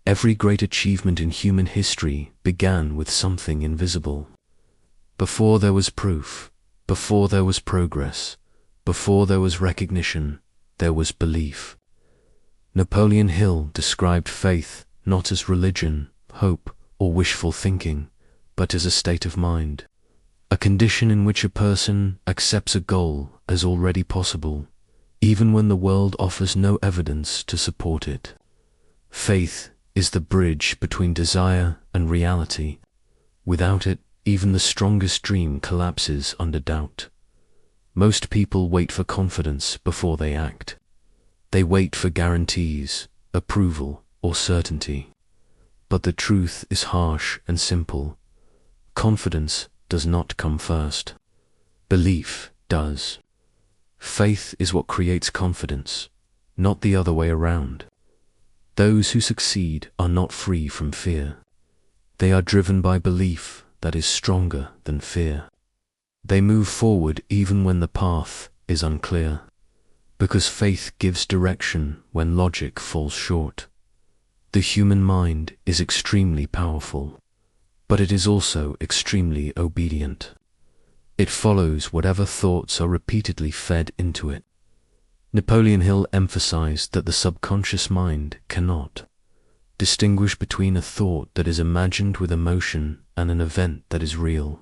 Every great achievement in human history began with something invisible. Before there was proof, before there was progress, before there was recognition, there was belief. Napoleon Hill described faith not as religion, hope, or wishful thinking, but as a state of mind, a condition in which a person accepts a goal as already possible, even when the world offers no evidence to support it. Faith is the bridge between desire and reality. Without it, even the strongest dream collapses under doubt. Most people wait for confidence before they act. They wait for guarantees, approval, or certainty. But the truth is harsh and simple. Confidence does not come first. Belief does. Faith is what creates confidence, not the other way around. Those who succeed are not free from fear. They are driven by belief that is stronger than fear. They move forward even when the path is unclear, because faith gives direction when logic falls short. The human mind is extremely powerful, but it is also extremely obedient. It follows whatever thoughts are repeatedly fed into it. Napoleon Hill emphasized that the subconscious mind cannot distinguish between a thought that is imagined with emotion and an event that is real.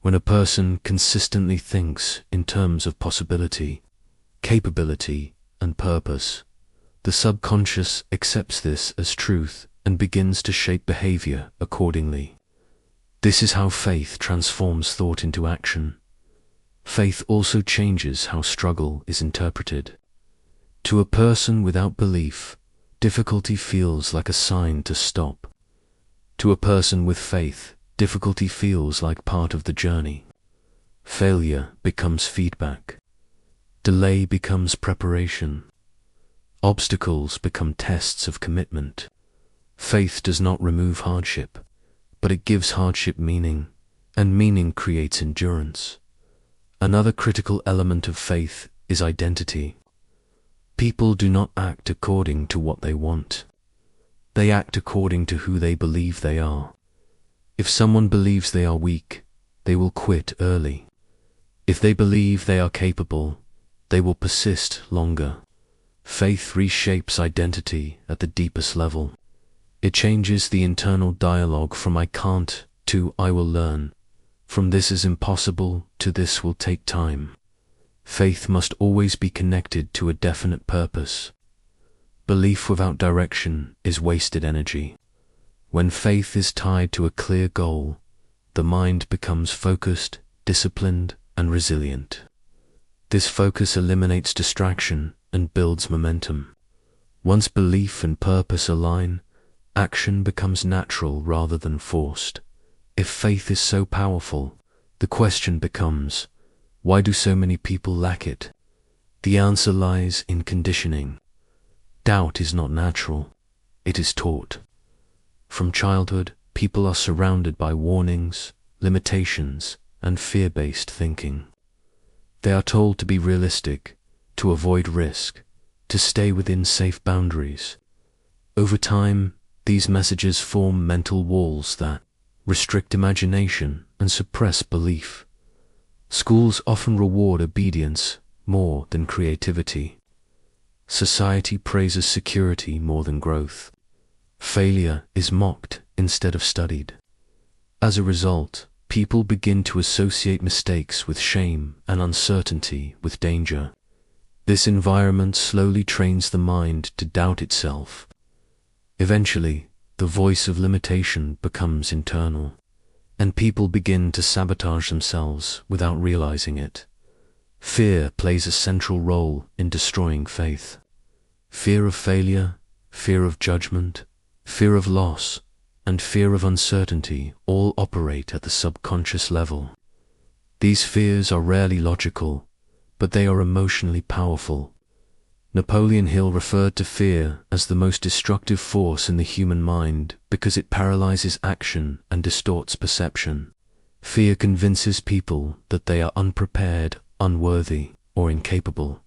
When a person consistently thinks in terms of possibility, capability, and purpose, the subconscious accepts this as truth and begins to shape behavior accordingly. This is how faith transforms thought into action. Faith also changes how struggle is interpreted. To a person without belief, difficulty feels like a sign to stop. To a person with faith, difficulty feels like part of the journey. Failure becomes feedback. Delay becomes preparation. Obstacles become tests of commitment. Faith does not remove hardship, but it gives hardship meaning, and meaning creates endurance. Another critical element of faith is identity. People do not act according to what they want. They act according to who they believe they are. If someone believes they are weak, they will quit early. If they believe they are capable, they will persist longer. Faith reshapes identity at the deepest level. It changes the internal dialogue from "I can't" to "I will learn," from "this is impossible" to "this will take time." Faith must always be connected to a definite purpose. Belief without direction is wasted energy. When faith is tied to a clear goal, the mind becomes focused, disciplined, and resilient. This focus eliminates distraction and builds momentum. Once belief and purpose align, action becomes natural rather than forced. If faith is so powerful, the question becomes, why do so many people lack it? The answer lies in conditioning. Doubt is not natural, it is taught. From childhood, people are surrounded by warnings, limitations, and fear-based thinking. They are told to be realistic, to avoid risk, to stay within safe boundaries. Over time, these messages form mental walls that restrict imagination and suppress belief. Schools often reward obedience more than creativity. Society praises security more than growth. Failure is mocked instead of studied. As a result, people begin to associate mistakes with shame and uncertainty with danger. This environment slowly trains the mind to doubt itself. Eventually, the voice of limitation becomes internal, and people begin to sabotage themselves without realizing it. Fear plays a central role in destroying faith. Fear of failure, fear of judgment, fear of loss, and fear of uncertainty all operate at the subconscious level. These fears are rarely logical, but they are emotionally powerful. Napoleon Hill referred to fear as the most destructive force in the human mind because it paralyzes action and distorts perception. Fear convinces people that they are unprepared, unworthy, or incapable,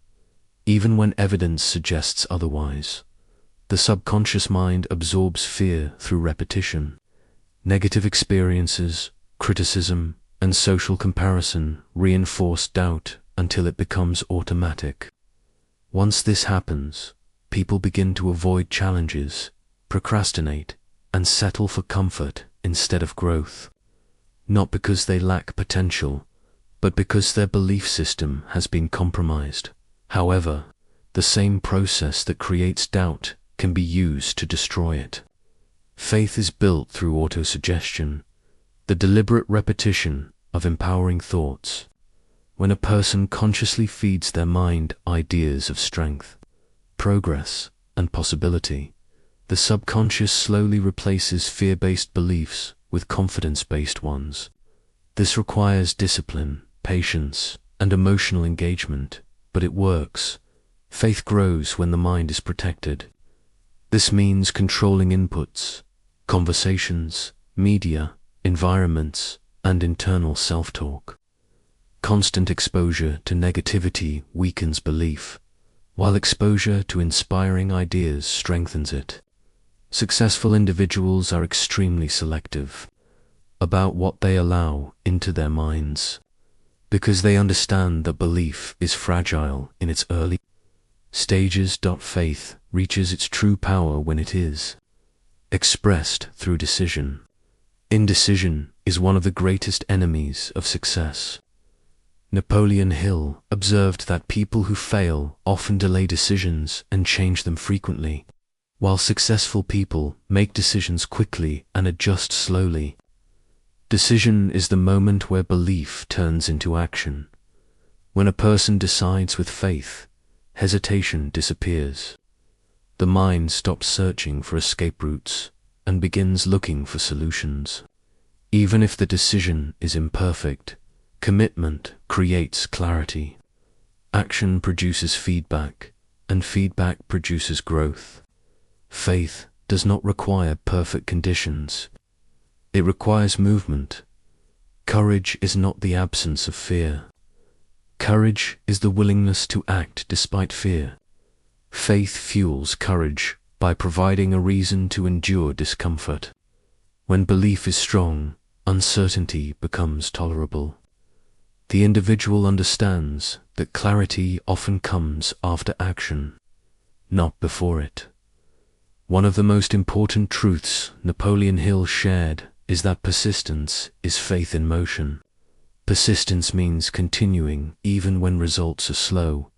even when evidence suggests otherwise. The subconscious mind absorbs fear through repetition. Negative experiences, criticism, and social comparison reinforce doubt until it becomes automatic. Once this happens, people begin to avoid challenges, procrastinate, and settle for comfort instead of growth. Not because they lack potential, but because their belief system has been compromised. However, the same process that creates doubt can be used to destroy it. Faith is built through autosuggestion, the deliberate repetition of empowering thoughts. When a person consciously feeds their mind ideas of strength, progress, and possibility, the subconscious slowly replaces fear-based beliefs with confidence-based ones. This requires discipline, patience, and emotional engagement, but it works. Faith grows when the mind is protected. This means controlling inputs, conversations, media, environments, and internal self-talk. Constant exposure to negativity weakens belief, while exposure to inspiring ideas strengthens it. Successful individuals are extremely selective about what they allow into their minds, because they understand that belief is fragile in its early stages. Faith reaches its true power when it is expressed through decision. Indecision is one of the greatest enemies of success. Napoleon Hill observed that people who fail often delay decisions and change them frequently, while successful people make decisions quickly and adjust slowly. Decision is the moment where belief turns into action. When a person decides with faith, hesitation disappears. The mind stops searching for escape routes and begins looking for solutions. Even if the decision is imperfect, commitment creates clarity. Action produces feedback, and feedback produces growth. Faith does not require perfect conditions. It requires movement. Courage is not the absence of fear. Courage is the willingness to act despite fear. Faith fuels courage by providing a reason to endure discomfort. When belief is strong, uncertainty becomes tolerable. The individual understands that clarity often comes after action, not before it. One of the most important truths Napoleon Hill shared is that persistence is faith in motion. Persistence means continuing even when results are slow,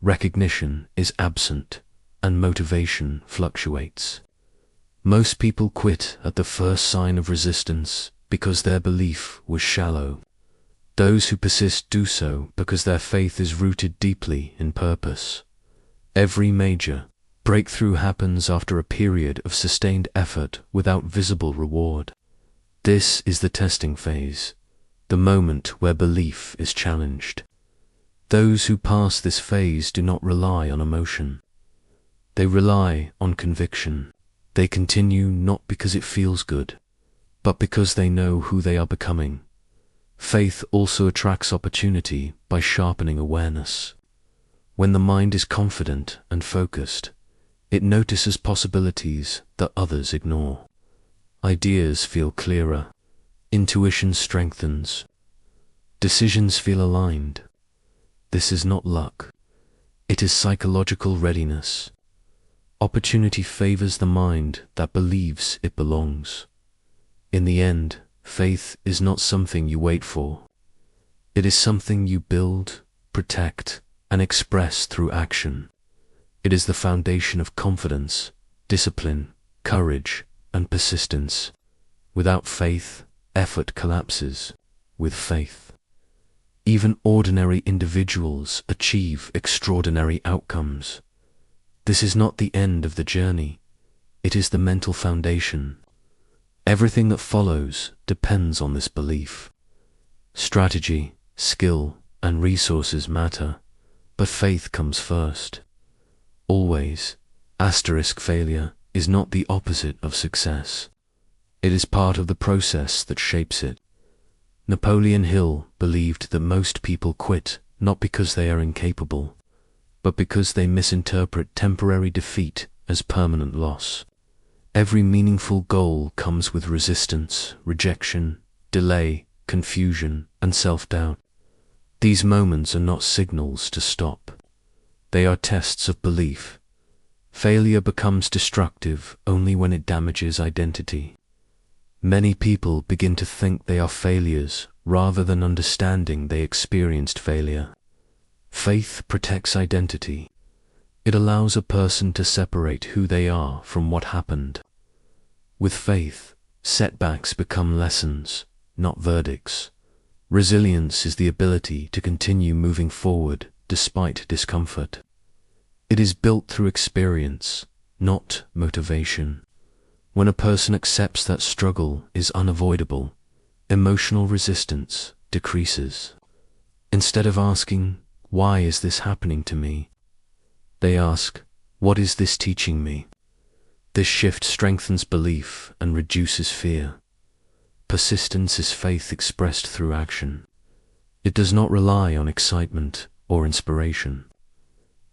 recognition is absent, and motivation fluctuates. Most people quit at the first sign of resistance because their belief was shallow. Those who persist do so because their faith is rooted deeply in purpose. Every major breakthrough happens after a period of sustained effort without visible reward. This is the testing phase, the moment where belief is challenged. Those who pass this phase do not rely on emotion. They rely on conviction. They continue not because it feels good, but because they know who they are becoming. Faith also attracts opportunity by sharpening awareness. When the mind is confident and focused, it notices possibilities that others ignore. Ideas feel clearer. Intuition strengthens. Decisions feel aligned. This is not luck. It is psychological readiness. Opportunity favors the mind that believes it belongs. In the end, faith is not something you wait for. It is something you build, protect, and express through action. It is the foundation of confidence, discipline, courage, and persistence. Without faith, effort collapses. With faith, even ordinary individuals achieve extraordinary outcomes. This is not the end of the journey. It is the mental foundation. Everything that follows depends on this belief. Strategy, skill, and resources matter, but faith comes first. Always, failure is not the opposite of success. It is part of the process that shapes it. Napoleon Hill believed that most people quit not because they are incapable, but because they misinterpret temporary defeat as permanent loss. Every meaningful goal comes with resistance, rejection, delay, confusion, and self-doubt. These moments are not signals to stop. They are tests of belief. Failure becomes destructive only when it damages identity. Many people begin to think they are failures rather than understanding they experienced failure. Faith protects identity. It allows a person to separate who they are from what happened. With faith, setbacks become lessons, not verdicts. Resilience is the ability to continue moving forward despite discomfort. It is built through experience, not motivation. When a person accepts that struggle is unavoidable, emotional resistance decreases. Instead of asking, "Why is this happening to me?" they ask, "What is this teaching me?" This shift strengthens belief and reduces fear. Persistence is faith expressed through action. It does not rely on excitement or inspiration.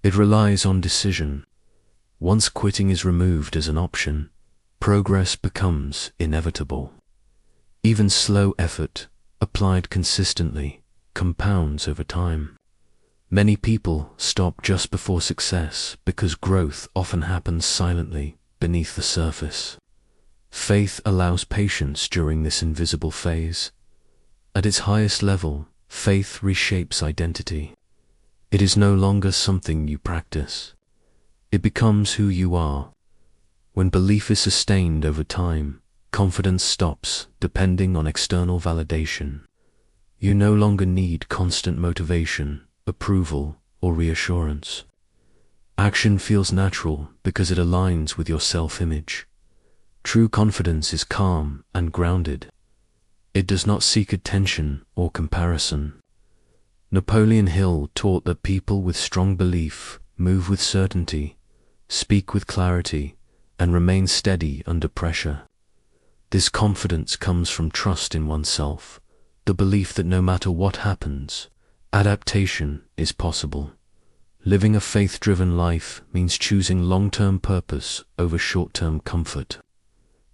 It relies on decision. Once quitting is removed as an option, progress becomes inevitable. Even slow effort, applied consistently, compounds over time. Many people stop just before success because growth often happens silently beneath the surface. Faith allows patience during this invisible phase. At its highest level, faith reshapes identity. It is no longer something you practice. It becomes who you are. When belief is sustained over time, confidence stops depending on external validation. You no longer need constant motivation, approval, or reassurance. Action feels natural because it aligns with your self-image. True confidence is calm and grounded. It does not seek attention or comparison. Napoleon Hill taught that people with strong belief move with certainty, speak with clarity, and remain steady under pressure. This confidence comes from trust in oneself, the belief that no matter what happens, adaptation is possible. Living a faith-driven life means choosing long-term purpose over short-term comfort.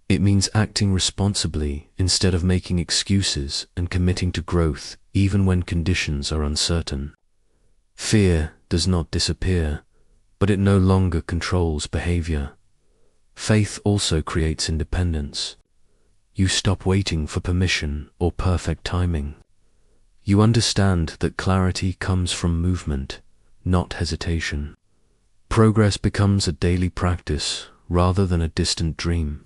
It means acting responsibly instead of making excuses and committing to growth even when conditions are uncertain. Fear does not disappear, but it no longer controls behavior. Faith also creates independence. You stop waiting for permission or perfect timing. You understand that clarity comes from movement, not hesitation. Progress becomes a daily practice rather than a distant dream.